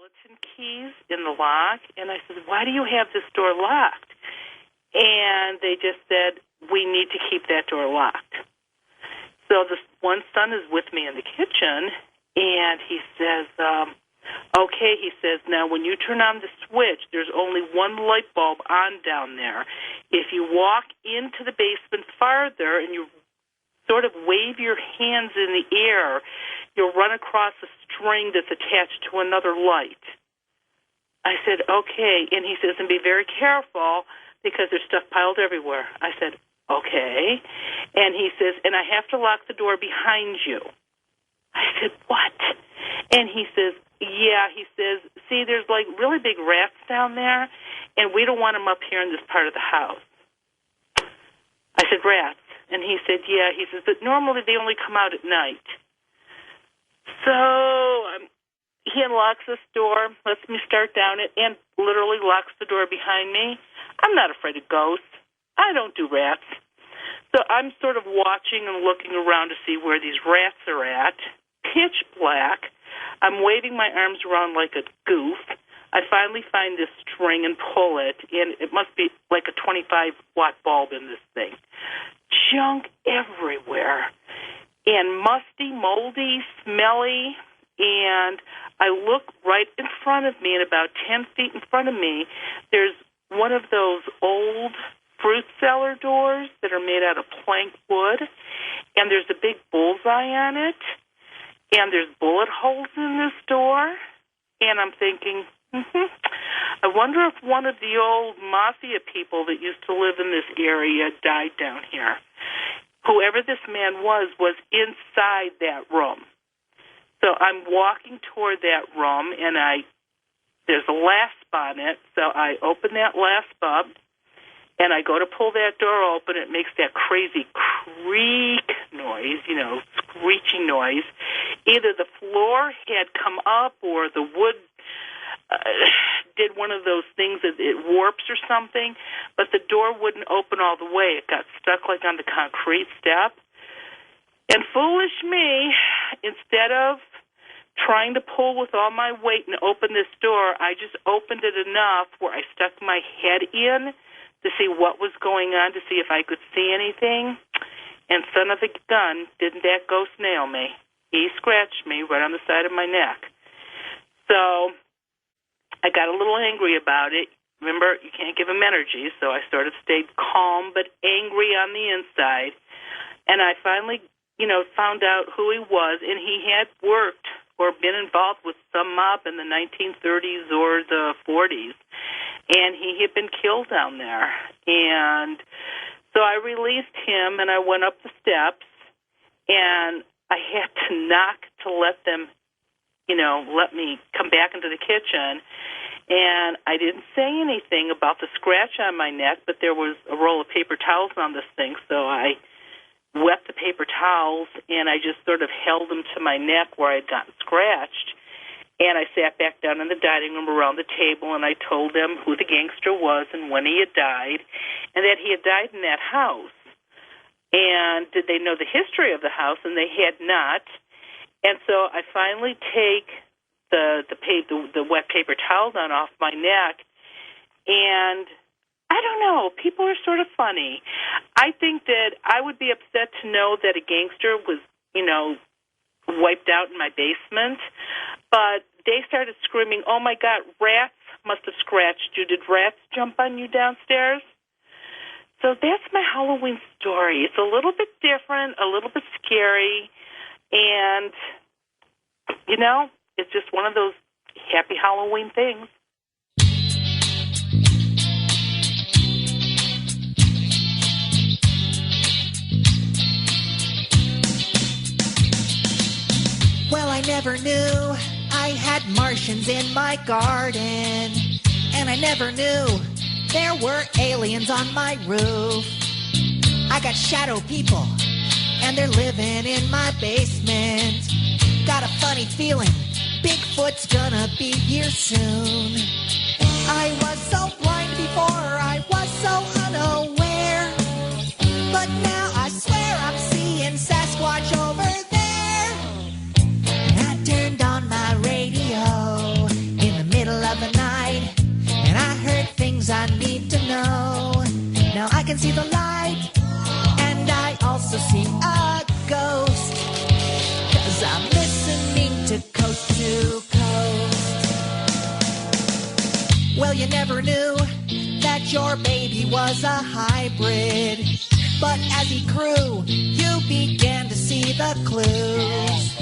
skeleton keys in the lock, and I said, why do you have this door locked? And they just said, we need to keep that door locked. So this one son is with me in the kitchen, and he says, okay, he says, now when you turn on the switch, there's only one light bulb on down there. If you walk into the basement farther and you sort of wave your hands in the air, you'll run across a string that's attached to another light. I said, okay. And he says, and be very careful because there's stuff piled everywhere. I said, okay. And he says, and I have to lock the door behind you. I said, what? And he says, yeah, he says, see, there's like really big rats down there, and we don't want them up here in this part of the house. I said, rats. And he said, yeah. He says, but normally they only come out at night. So he unlocks this door, lets me start down it, and literally locks the door behind me. I'm not afraid of ghosts. I don't do rats. So I'm sort of watching and looking around to see where these rats are at. Pitch black. I'm waving my arms around like a goof. I finally find this string and pull it, and it must be like a 25-watt bulb in this thing. Junk everywhere, and musty, moldy, smelly, and I look right in front of me, and about 10 feet in front of me, there's one of those old fruit cellar doors that are made out of plank wood, and there's a big bullseye on it, and there's bullet holes in this door, and I'm thinking, I wonder if one of the old mafia people that used to live in this area died down here. Whoever this man was inside that room. So I'm walking toward that room, and there's a lasp on it, so I open that lasp up, and I go to pull that door open. It makes that crazy creak noise, screeching noise. Either the floor had come up or the wood did one of those things that it warps or something, but the door wouldn't open all the way. It got stuck like on the concrete step. And foolish me, instead of trying to pull with all my weight and open this door, I just opened it enough where I stuck my head in to see what was going on, to see if I could see anything. And son of a gun, didn't that ghost nail me? He scratched me right on the side of my neck. So I got a little angry about it. Remember, you can't give him energy, so I sort of stayed calm but angry on the inside. And I finally, found out who he was, and he had worked or been involved with some mob in the 1930s or the 40s, and he had been killed down there. And so I released him, and I went up the steps, and I had to knock to let them let me come back into the kitchen. And I didn't say anything about the scratch on my neck, but there was a roll of paper towels on this thing, so I wet the paper towels, and I just sort of held them to my neck where I'd gotten scratched. And I sat back down in the dining room around the table, and I told them who the gangster was and when he had died, and that he had died in that house. And did they know the history of the house? And they had not. And so I finally take the wet paper towel down off my neck, and I don't know, people are sort of funny. I think that I would be upset to know that a gangster was, wiped out in my basement, but they started screaming, oh my God, rats must have scratched you. Did rats jump on you downstairs? So that's my Halloween story. It's a little bit different, a little bit scary, and, it's just one of those happy Halloween things. Well, I never knew I had Martians in my garden, and I never knew there were aliens on my roof. I got shadow people, and they're living in my basement. Got a funny feeling Bigfoot's gonna be here soon. I was so blind before, I was so unaware, but now I swear I'm seeing Sasquatch over there. I turned on my radio in the Well, you never knew that your baby was a hybrid. But as he grew, you began to see the clues.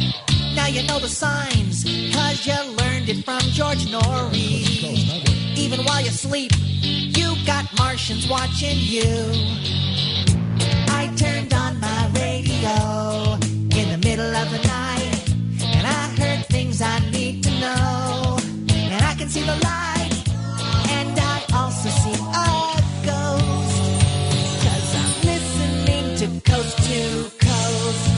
Now you know the signs, 'cause you learned it from George Noory. Even while you sleep, you got Martians watching you. I turned on my radio in the middle of the night, and I heard things I need to know. And I can see the light, and I also see a ghost, 'cause I'm listening to Coast to Coast.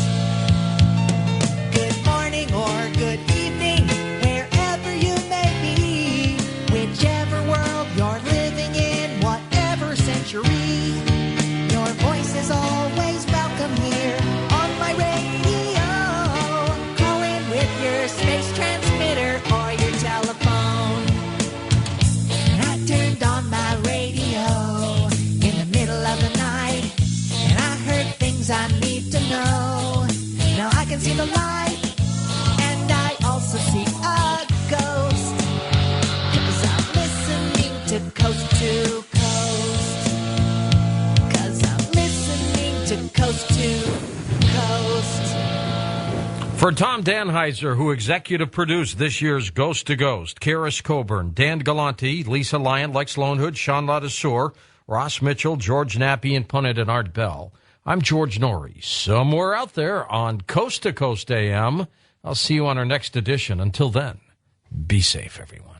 Good morning or good evening, wherever you may be, whichever world you're living in, whatever century, your voice is always welcome here on my radio. Call in with your space transmitter or your telephone. And I turned on my radio in the middle of the night, and I heard things I need to know. Now I can see the light, and I also see a ghost, 'cause I'm listening to Coast to Coast. 'Cause I'm listening to Coast to Coast. For Tom Danheiser, who executive produced this year's Ghost to Ghost, Karis Coburn, Dan Galante, Lisa Lyon, Lex Lonehood, Sean Ladouceur, Ross Mitchell, George Nappy, and Punnett and Art Bell, I'm George Noory, somewhere out there on Coast to Coast AM. I'll see you on our next edition. Until then, be safe, everyone.